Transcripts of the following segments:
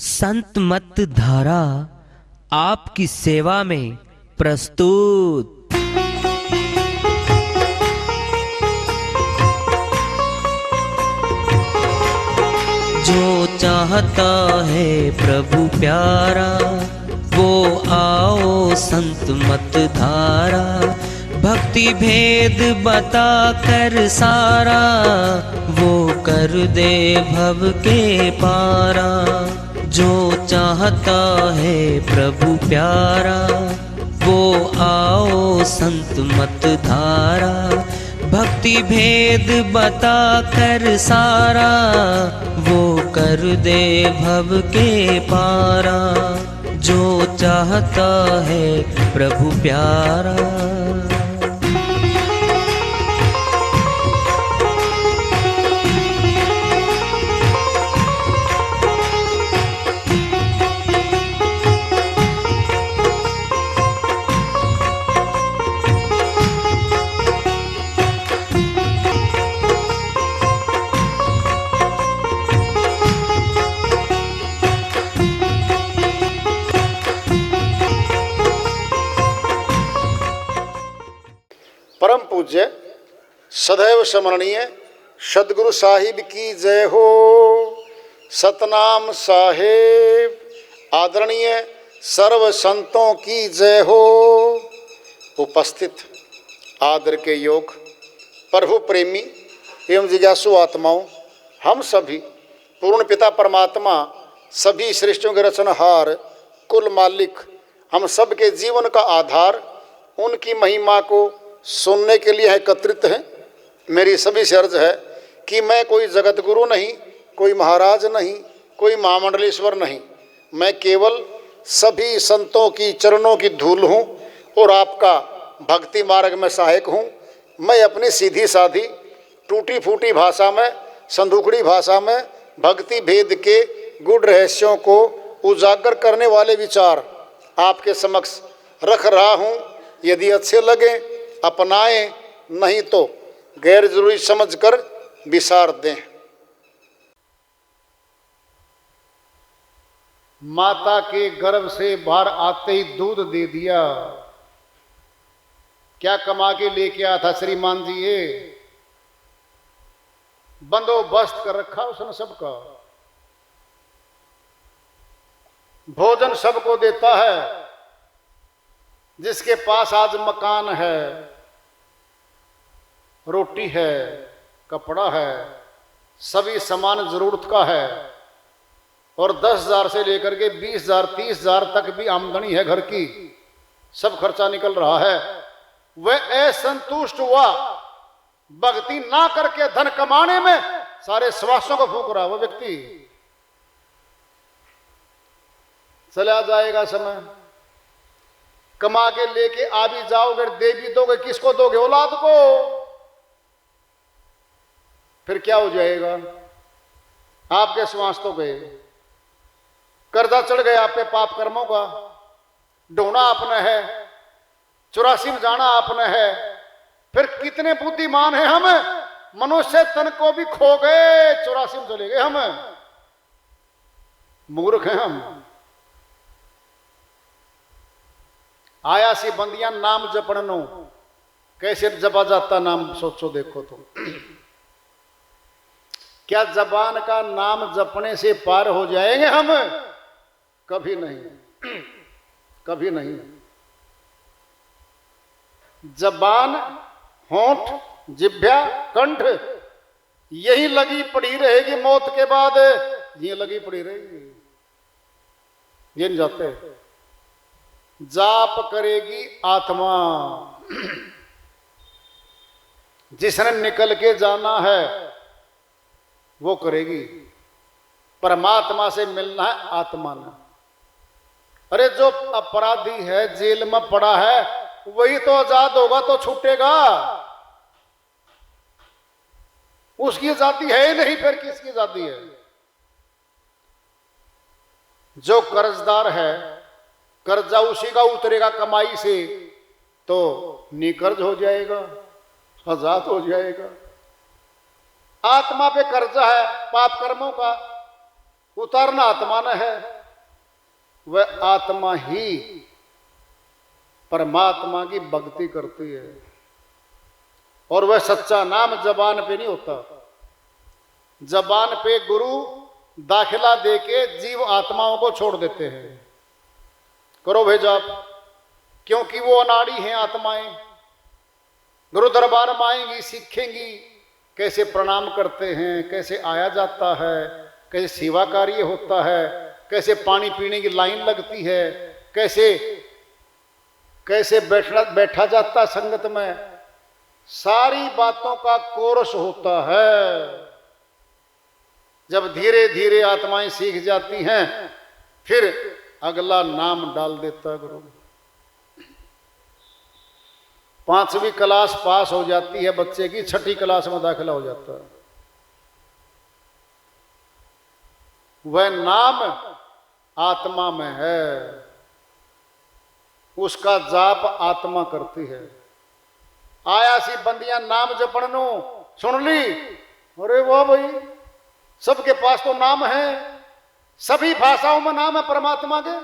संत मत धारा आपकी सेवा में प्रस्तुत। जो चाहता है प्रभु प्यारा वो आओ संत मत धारा। भक्ति भेद बता कर सारा वो कर दे भव के पारा। जो चाहता है प्रभु प्यारा वो आओ संत मत धारा। भक्ति भेद बता कर सारा वो कर दे भव के पारा। जो चाहता है प्रभु प्यारा। परम पूज्य सदैव स्मरणीय सदगुरु साहिब की जय हो। सतनाम साहेब आदरणीय सर्व संतों की जय हो। उपस्थित आदर के योग प्रभु प्रेमी एवं जिज्ञासु आत्माओं, हम सभी पूर्ण पिता परमात्मा सभी सृष्टियों के रचनहार कुल मालिक हम सब के जीवन का आधार उनकी महिमा को सुनने के लिए एकत्रित हैं। मेरी सभी से अर्ज है कि मैं कोई जगत गुरु नहीं, कोई महाराज नहीं, कोई महामंडलेश्वर नहीं। मैं केवल सभी संतों की चरणों की धूल हूँ और आपका भक्ति मार्ग में सहायक हूँ। मैं अपनी सीधी साधी टूटी फूटी भाषा में, संदूकड़ी भाषा में भक्ति भेद के गुड़ रहस्यों को उजागर करने वाले विचार आपके समक्ष रख रहा हूँ। यदि अच्छे लगे अपनाएं, नहीं तो गैर जरूरी समझकर विसार दें। माता के गर्भ से बाहर आते ही दूध दे दिया। क्या कमा के लेके आया था श्रीमान जी? ये बंदोबस्त कर रखा उसने सबका। भोजन सबको देता है। जिसके पास आज मकान है, रोटी है, कपड़ा है, सभी सामान जरूरत का है और 10,000 से लेकर के 20,000 30,000 तक भी आमदनी है घर की, सब खर्चा निकल रहा है, वह असंतुष्ट हुआ। भक्ति ना करके धन कमाने में सारे श्वासों को फूंक रहा वो व्यक्ति। चला जाएगा समय, कमा के लेके आ भी जाओगे, दे भी दोगे, किसको दोगे? औलाद को। फिर क्या हो जाएगा? आपके श्वास तो गए, कर्जा चढ़ गया आप पे पाप कर्मों का। ढूंढना आपने है, 84 में जाना आपने है। फिर कितने बुद्धिमान हैं हम, मनुष्य तन को भी खो गए, 84 में चले गए हम। मूर्ख हैं हम। आया सी बंदियां नाम जपणनो, कैसे जपा जाता नाम सोचो देखो तो। क्या जबान का नाम जपने से पार हो जाएंगे हम? कभी नहीं, कभी नहीं। जबान, होंठ, जिह्वा, कंठ यही लगी पड़ी रहेगी मौत के बाद। ये लगी पड़ी रहेगी, ये नहीं जाते। जाप करेगी आत्मा। जिसने निकल के जाना है वो करेगी। परमात्मा से मिलना है आत्मा ने। अरे जो अपराधी है, जेल में पड़ा है, वही तो आजाद होगा तो छूटेगा। उसकी आजादी है ही नहीं, फिर किसकी आजादी है? जो कर्जदार है, कर्जा उसी का उतरेगा कमाई से, तो निकर्ज हो जाएगा, आजाद हो जाएगा। आत्मा पे कर्जा है पाप कर्मों का, उतारना आत्मा ने है। वह आत्मा ही परमात्मा की भक्ति करती है। और वह सच्चा नाम जबान पे नहीं होता। जबान पे गुरु दाखिला देके जीव आत्माओं को छोड़ देते हैं, करो भाई जाप, क्योंकि वो अनाड़ी हैं आत्माएं। गुरु दरबार में आएंगी, सीखेंगी कैसे प्रणाम करते हैं, कैसे आया जाता है, कैसे सेवा कार्य होता है, कैसे पानी पीने की लाइन लगती है, कैसे बैठा जाता है संगत में, सारी बातों का कोर्स होता है। जब धीरे धीरे आत्माएं सीख जाती हैं, फिर अगला नाम डाल देता गुरु। 5वीं क्लास पास हो जाती है बच्चे की, 6ठी क्लास में दाखिला हो जाता है। वह नाम आत्मा में है, उसका जाप आत्मा करती है। आया सी बंदियां नाम जपणनो सुन ली, अरे वाह भाई, सबके पास तो नाम है, सभी भाषाओं में नाम है परमात्मा के।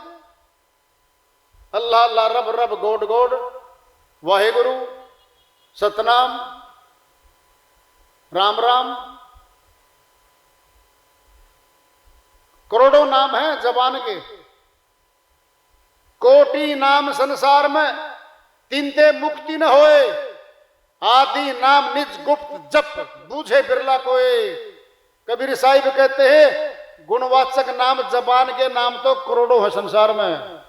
अल्लाह अल्लाह, रब रब, गोड गोड, वाहेगुरु, सतनाम, राम राम, करोड़ों नाम हैं जबान के। कोटि नाम संसार में, तिनते मुक्ति न होए, आदि नाम निज गुप्त जप, बूझे बिरला कोई। कबीर साहिब कहते हैं गुणवाचक नाम जबान के नाम तो करोड़ों है संसार में,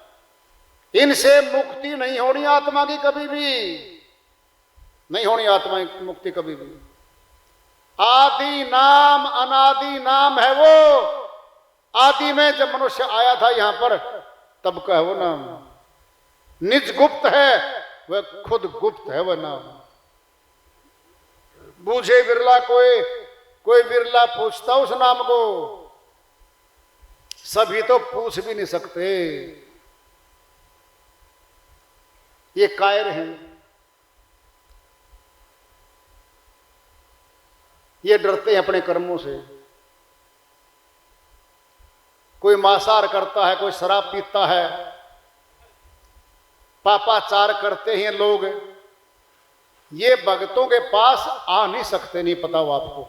इनसे मुक्ति नहीं होनी आत्मा की, कभी भी नहीं होनी आत्मा की मुक्ति कभी भी। आदि नाम अनादि नाम है वो। आदि में जब मनुष्य आया था यहां पर, तब का है वो नाम। निज गुप्त है, वह खुद गुप्त है वह नाम। बूझे बिरला कोई बिरला पूछता उस नाम को, सभी तो पूछ भी नहीं सकते, ये कायर हैं, ये डरते हैं अपने कर्मों से। कोई मांसाहार करता है, कोई शराब पीता है, पापाचार करते हैं लोग, ये भक्तों के पास आ नहीं सकते, नहीं पता वो आपको।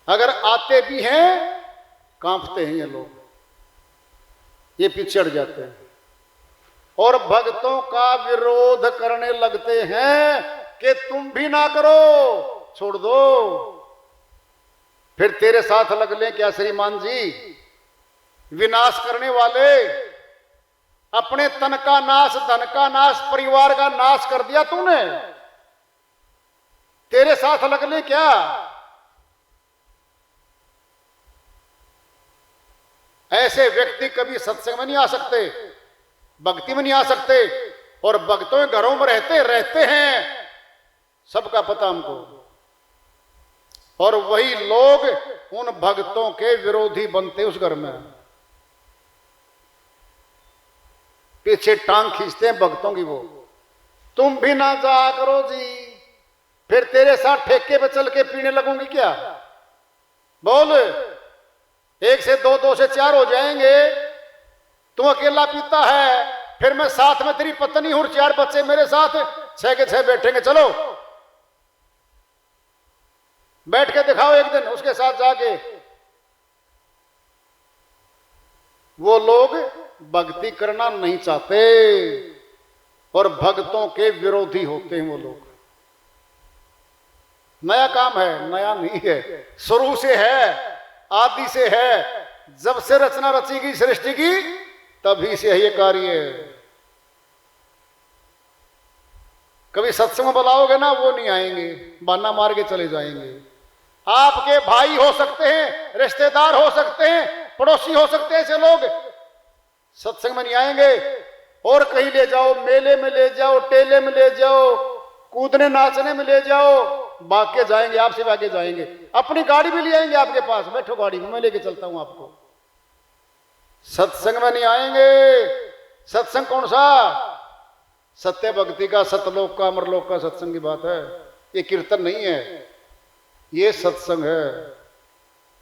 अगर आते भी हैं, कांपते हैं ये लोग, ये पिछड़ जाते हैं और भक्तों का विरोध करने लगते हैं कि तुम भी ना करो, छोड़ दो। फिर तेरे साथ लग लें क्या श्रीमान जी? विनाश करने वाले, अपने तन का नाश, धन का नाश, परिवार का नाश कर दिया तूने, तेरे साथ लग ले क्या? ऐसे व्यक्ति कभी सत्संग में नहीं आ सकते, भक्ति में नहीं आ सकते, और भक्तों के घरों में रहते हैं, सबका पता हमको। और वही लोग उन भक्तों के विरोधी बनते उस घर में, पीछे टांग खींचते हैं भक्तों की। वो तुम भी ना जा करो जी, फिर तेरे साथ ठेके पे चल के पीने लगूंगी क्या? बोल, 1 से 2, 2 से 4 हो जाएंगे। तू अकेला पीता है, फिर मैं साथ में तेरी पत्नी हूं, 4 बच्चे मेरे साथ, 6 के 6 बैठेंगे। चलो बैठ के दिखाओ एक दिन उसके साथ जाके। वो लोग भक्ति करना नहीं चाहते और भक्तों के विरोधी होते हैं वो लोग। नया काम है, नया नहीं है, शुरू से है, आदि से है। जब से रचना रची गई सृष्टि की, तभी से है ये कार्य। कभी सत्संग बुलाओगे ना, वो नहीं आएंगे, बहाना मार के चले जाएंगे। आपके भाई हो सकते हैं, रिश्तेदार हो सकते हैं, पड़ोसी हो सकते हैं, ऐसे लोग सत्संग में नहीं आएंगे। और कहीं ले जाओ, मेले में ले जाओ, टेले में ले जाओ, कूदने नाचने में ले जाओ, भाग के जाएंगे, आपसे भाग के जाएंगे। अपनी गाड़ी भी ले आएंगे आपके पास, बैठो गाड़ी में, मैं लेके चलता हूं आपको। सत्संग में नहीं आएंगे। सत्संग कौन सा? सत्य भक्ति का, सतलोक का, अमरलोक का सत्संग की बात है। ये कीर्तन नहीं है, ये सत्संग है।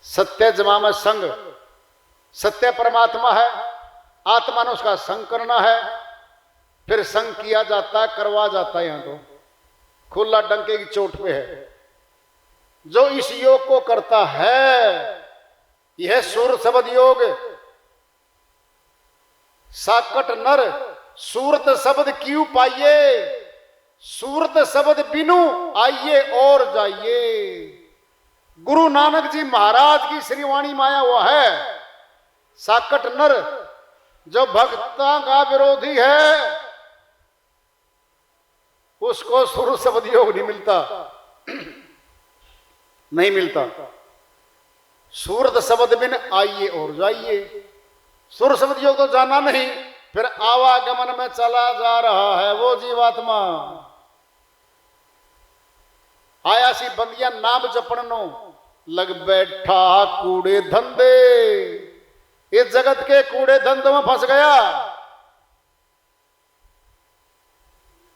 सत्य जमा में संग, सत्य परमात्मा है, आत्मा ने उसका संग करना है, फिर संग किया जाता है, करवा जाता है। यहां तो खुला डंके की चोट पे है। जो इस योग को करता है, यह सूरत शब्द योग। साकट नर सूरत शब्द क्यों पाइए, सूरत शब्द बिनु आइए और जाइए। गुरु नानक जी महाराज की श्रीवाणी माया वो है, साकट नर जो भक्ता का विरोधी है, उसको सूरत शब्द योग नहीं मिलता, नहीं मिलता। सूरत शब्द बिन आइए और जाइए। सूरत शब्द योग तो जाना नहीं, फिर आवागमन में चला जा रहा है वो जीवात्मा। आया सी बंदिया नाम जपनो, लग बैठा कूड़े धंधे। इस जगत के कूड़े धंधों में फंस गया।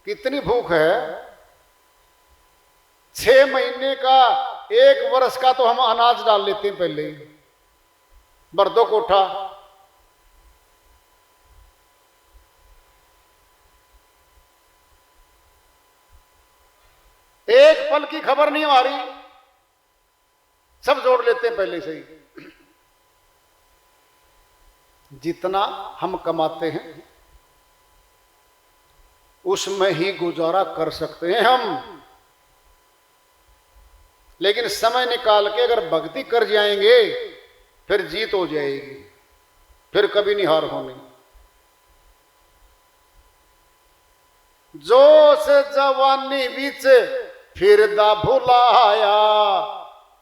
कितनी भूख है, 6 महीने का 1 वर्ष का तो हम अनाज डाल लेते हैं पहले ही, भर दो कोठा। एक पल की खबर नहीं आ रही, सब जोड़ लेते हैं पहले से ही। जितना हम कमाते हैं उसमें ही गुजारा कर सकते हैं हम, लेकिन समय निकाल के अगर भक्ति कर जाएंगे फिर जीत हो जाएगी, फिर कभी नहीं हार होनी। जोश जवानी बीच फिर दा भुलाया।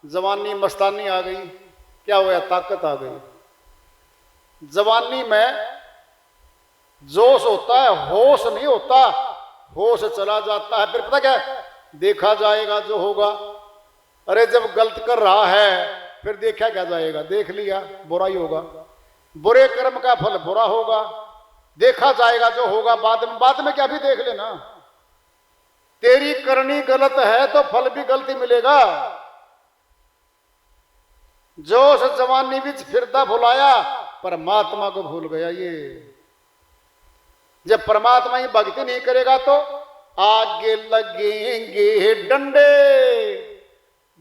जवानी मस्तानी आ गई, क्या हुआ, ताकत आ गई। जवानी में जोश होता है, होश नहीं होता, होश चला जाता है। फिर पता क्या, देखा जाएगा जो होगा। अरे जब गलत कर रहा है फिर देखा क्या जाएगा, देख लिया बुरा ही होगा, बुरे कर्म का फल बुरा होगा, देखा जाएगा जो होगा बाद में क्या भी देख लेना। तेरी करनी गलत है तो फल भी गलती मिलेगा। जोश जवानी बीच फिरता भुलाया, परमात्मा को भूल गया। ये जब परमात्मा की भक्ति नहीं करेगा तो आगे लगेंगे डंडे।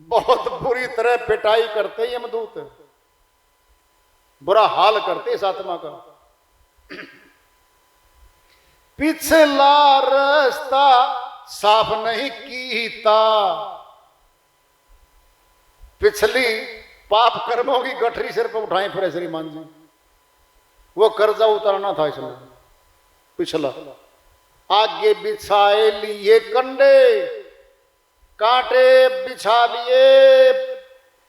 बहुत बुरी तरह पिटाई करते यमदूत, बुरा हाल करते इस आत्मा का। पिछला रास्ता साफ नहीं कीता, पिछली पाप कर्मों की गठरी सिर पर उठाए फिर श्रीमान जी। वो कर्जा उतारना था इसमें पिछला। आगे बिछाए लिए कंडे, कांटे बिछा लिए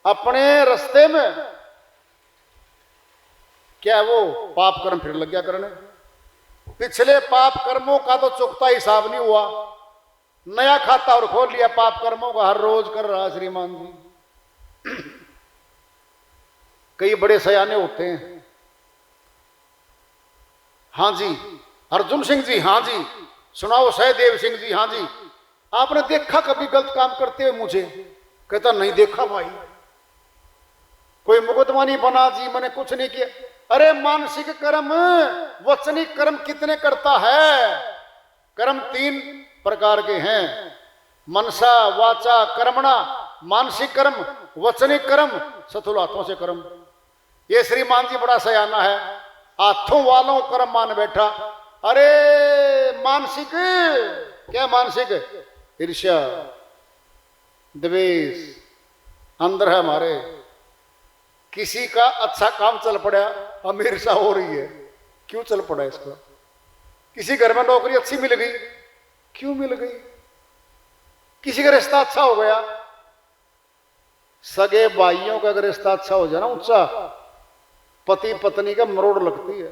अपने रास्ते में। क्या वो पाप कर्म फिर लग गया करने। पिछले पाप कर्मों का तो चुकता हिसाब नहीं हुआ, नया खाता और खोल लिया पाप कर्मों का, हर रोज कर रहा श्रीमान जी। कई बड़े सयाने होते हैं। हाँ जी अर्जुन सिंह जी, हाँ जी सुनाओ सहदेव सिंह जी, हाँ जी आपने देखा कभी गलत काम करते हुए मुझे? कहता नहीं देखा भाई, कोई मुकदमा नहीं बना जी, मैंने कुछ नहीं किया। अरे मानसिक कर्म वचनी कर्म कितने करता है? कर्म 3 प्रकार के हैं, मनसा वाचा कर्मणा। मानसिक कर्म, वचनिक कर्म, स्थूल हाथों से कर्म। ये श्रीमान जी बड़ा सयाना है, हाथों वालों कर्म मान बैठा। अरे मानसिक क्या, मानसिक ईर्ष्या द्वेष अंदर है हमारे। किसी का अच्छा काम चल पड़ा, हमें ईर्ष्या हो रही है, क्यों चल पड़ा इसका? किसी घर में नौकरी अच्छी मिल गई, क्यों मिल गई? किसी का रिश्ता अच्छा हो गया, सगे भाइयों का अगर रिश्ता अच्छा हो जाए ना ऊंचा, पति पत्नी का मरोड़ लगती है।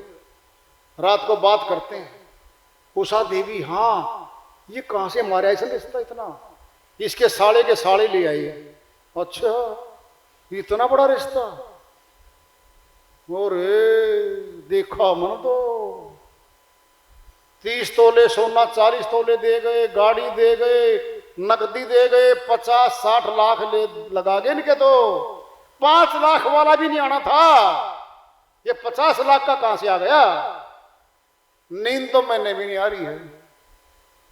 रात को बात करते हैं, उषा देवी हाँ ये कहां से हमारे ऐसा रिश्ता इतना, इसके साले के साले ले आई है। अच्छा इतना बड़ा रिश्ता, और देखा मन तो 30 तोले सोना 40 तोले दे गए, गाड़ी दे गए, नकदी दे गए, 50-60 लाख ले लगा गए इनके। तो 5 लाख वाला भी नहीं आना था, ये 50 लाख का कहां से आ गया? नींद तो मैंने भी नहीं आ रही है।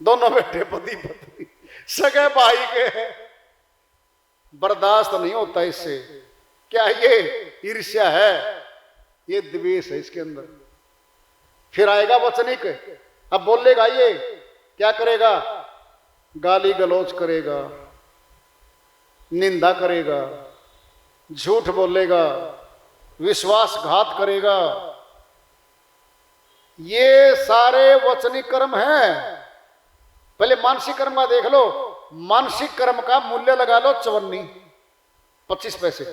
दोनों बेटे पति पत्नी सगे भाई के, बर्दाश्त नहीं होता इससे। क्या ये ईर्ष्या है? ये द्वेष है इसके अंदर। फिर आएगा वचनिक, अब बोलेगा, ये क्या करेगा? गाली गलौज करेगा, निंदा करेगा, झूठ बोलेगा, विश्वासघात करेगा। ये सारे वचनिक कर्म हैं। पहले मानसिक कर्म का देख लो। मानसिक कर्म का मूल्य लगा लो 54-25 पैसे।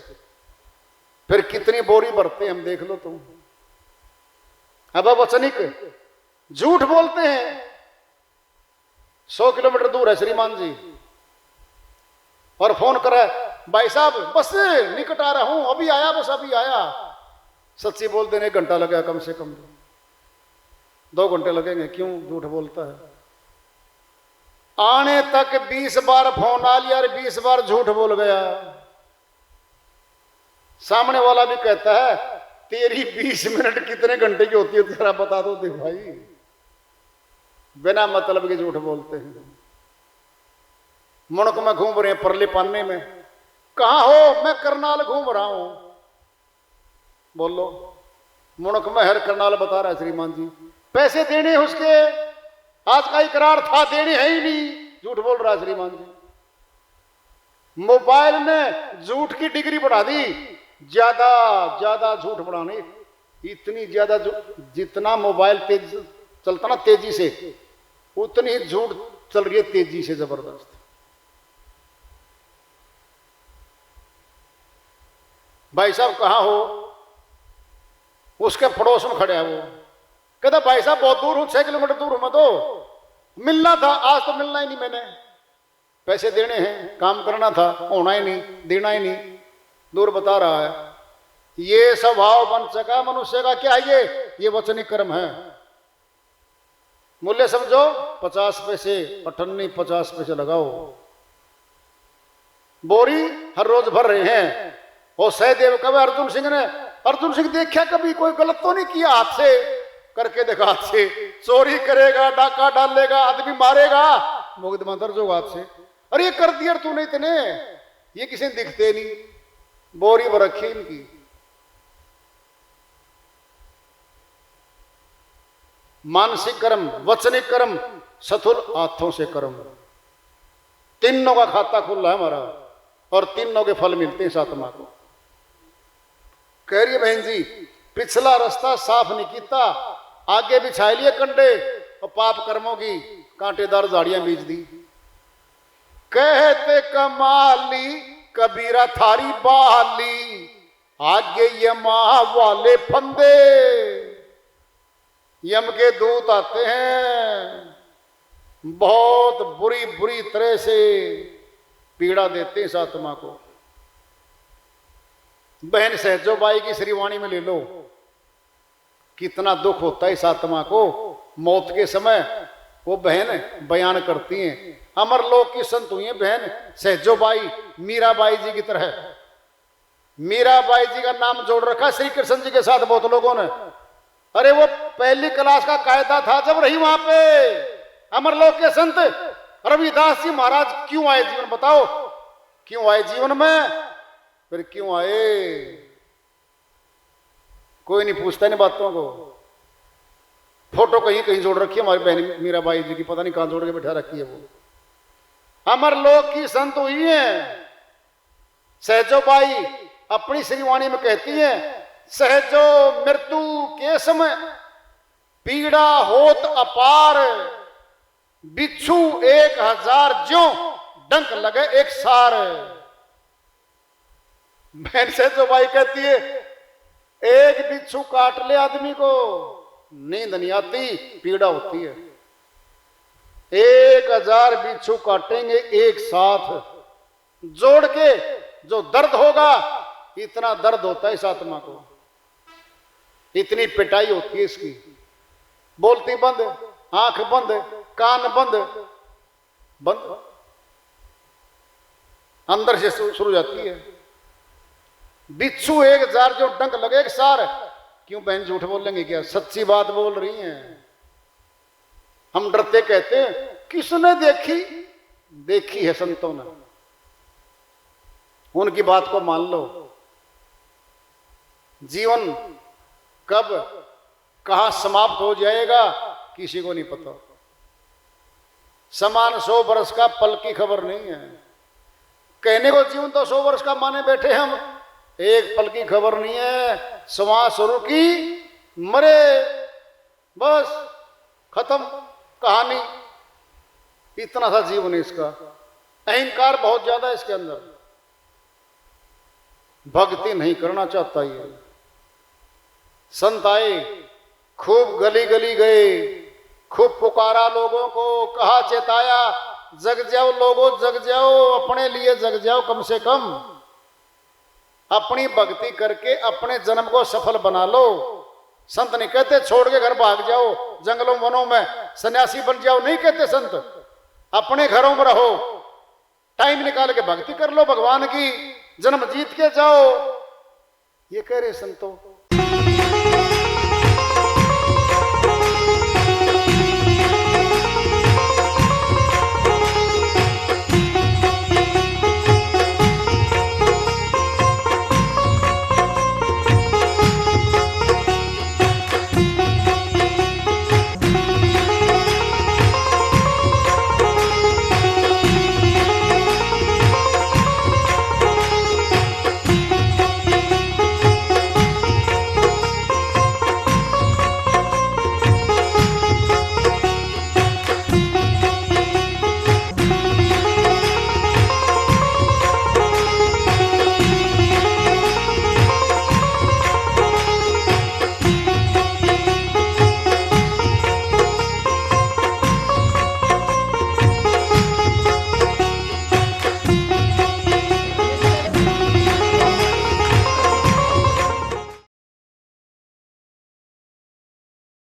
फिर कितनी बोरी भरते हम देख लो तुम। अब वचनिक झूठ बोलते हैं। 100 किलोमीटर दूर है श्रीमान जी, और फोन करे, भाई साहब बस निकट आ रहा हूं, अभी आया, बस अभी आया। सच्ची बोल देने 1 घंटा लगेगा, कम से कम 2 घंटे लगेंगे। क्यों झूठ बोलता है? आने तक 20 बार फोन आ लिया और 20 बार झूठ बोल गया। सामने वाला भी कहता है, तेरी 20 मिनट कितने घंटे की होती है तेरा बता दो। देख भाई, बिना मतलब के झूठ बोलते हैं। मुणक में घूम रहे हैं परले पाने में। कहां हो? मैं करनाल घूम रहा हूं। बोलो, मुणक में हर करनाल बता रहा है श्रीमान जी। पैसे देने उसके, आज का इकरार था, देने है ही नहीं, झूठ बोल रहा है श्रीमान जी। मोबाइल ने झूठ की डिग्री बढ़ा दी। ज्यादा झूठ बढ़ाने, इतनी ज्यादा जितना मोबाइल तेज चलता ना तेजी से, उतनी ही झूठ चल रही है तेजी से, जबरदस्त। भाई साहब कहां हो? उसके पड़ोस में खड़े है वो। कहता भाई साहब बहुत दूर हूं, 6 किलोमीटर दूर हूं मैं, तो मिलना था, आज तो मिलना ही नहीं मैंने। पैसे देने हैं, काम करना था, होना ही नहीं, देना ही नहीं, दूर बता रहा है। ये स्वभाव बन सका मनुष्य का। क्या ये वचनिक कर्म है। मूल्य समझो, 50 पैसे, 58-50 पैसे लगाओ। बोरी हर रोज भर रहे हैं। और सहदेव कवि अर्जुन सिंह देखा कभी कोई गलत तो नहीं किया? हाथ से करके देखा, हाथ से चोरी करेगा, डाका डालेगा, आदमी मारेगा, मुकदमा दर्ज होगा हाथ से। अरे ये कर दिया तूने इतने, ये किसी दिखते नहीं। बोरी भर रखी इनकी। मानसिक कर्म, वचनिक कर्म, सथुर हाथों से कर्म, तीनों का खाता खुला है हमारा, और तीनों के फल मिलते हैं इस आत्मा को। कह रही है बहन जी, पिछला रास्ता साफ नहीं किया, आगे बिछाए लिए कंडे और पाप कर्मों की कांटेदार झाड़ियां बीज दी। कहते कमाली कबीरा थारी बहाली, आगे यमा वाले फंदे। यम के दूत आते हैं, बहुत बुरी तरह से पीड़ा देते हैं इस आत्मा को। बहन सहजो बाई की श्रीवाणी में ले लो, कितना दुख होता है इस आत्मा को। मौत के समय वो बहन बयान करती हैं। अमर लोक की संत हुई है बहन सहजो बाई, मीराबाई जी की तरह। मीराबाई जी का नाम जोड़ रखा श्री कृष्ण जी के साथ बहुत लोगों ने। अरे वो पहली क्लास का कायदा था जब रही वहां पे। अमरलोक के संत रविदास जी महाराज क्यों आए जीवन, बताओ क्यों आए जीवन में? फिर क्यों आए? कोई नहीं पूछता इन बातों को। फोटो कहीं कहीं जोड़ रखी है हमारी बहन मीराबाई जी की, पता नहीं कहां जोड़ के बैठा रखी है वो। अमरलोक की संत हुई है सहजोबाई, अपनी श्रीवाणी में कहती है, सहजो मृत्यु के समय पीड़ा होत अपार, बिच्छू 1000 ज्यों डंक लगे एक सार। बहन सहजोबाई कहती है, एक बिच्छू काट ले आदमी को नींद नहीं आती, पीड़ा होती है। 1000 बिच्छू काटेंगे एक साथ जोड़ के, जो दर्द होगा इतना दर्द होता है इस आत्मा को, इतनी पिटाई होती है इसकी। बोलती बंद, आंख बंद, कान बंद बंद, अंदर से शुरू जाती है। बिच्छू 1000 जो डंक लगे एक सार, क्यों बहन झूठ बोलेंगे क्या, सच्ची बात बोल रही हैं। हम डरते कहते हैं किसने देखी, देखी है संतों ने, उनकी बात को मान लो। जीवन कब कहां समाप्त हो जाएगा किसी को नहीं पता। समान 100 वर्ष का पल की खबर नहीं है। कहने को जीवन तो 100 वर्ष का माने बैठे हम, एक पल की खबर नहीं है। श्वास रुकी मरे, बस खत्म कहानी। इतना सा जीवन है इसका। अहंकार बहुत ज्यादा है इसके अंदर, भक्ति नहीं करना चाहता ये। संत आए, खूब गली गली गए, खूब पुकारा लोगों को, कहा चेताया, जग जाओ लोगों जग जाओ, अपने लिए जग जाओ, कम से कम अपनी भक्ति करके अपने जन्म को सफल बना लो। संत नहीं कहते छोड़ के घर भाग जाओ, जंगलों वनों में सन्यासी बन जाओ, नहीं कहते संत। अपने घरों में रहो, टाइम निकाल के भक्ति कर लो भगवान की, जन्म जीत के जाओ, ये कह रहे संतों।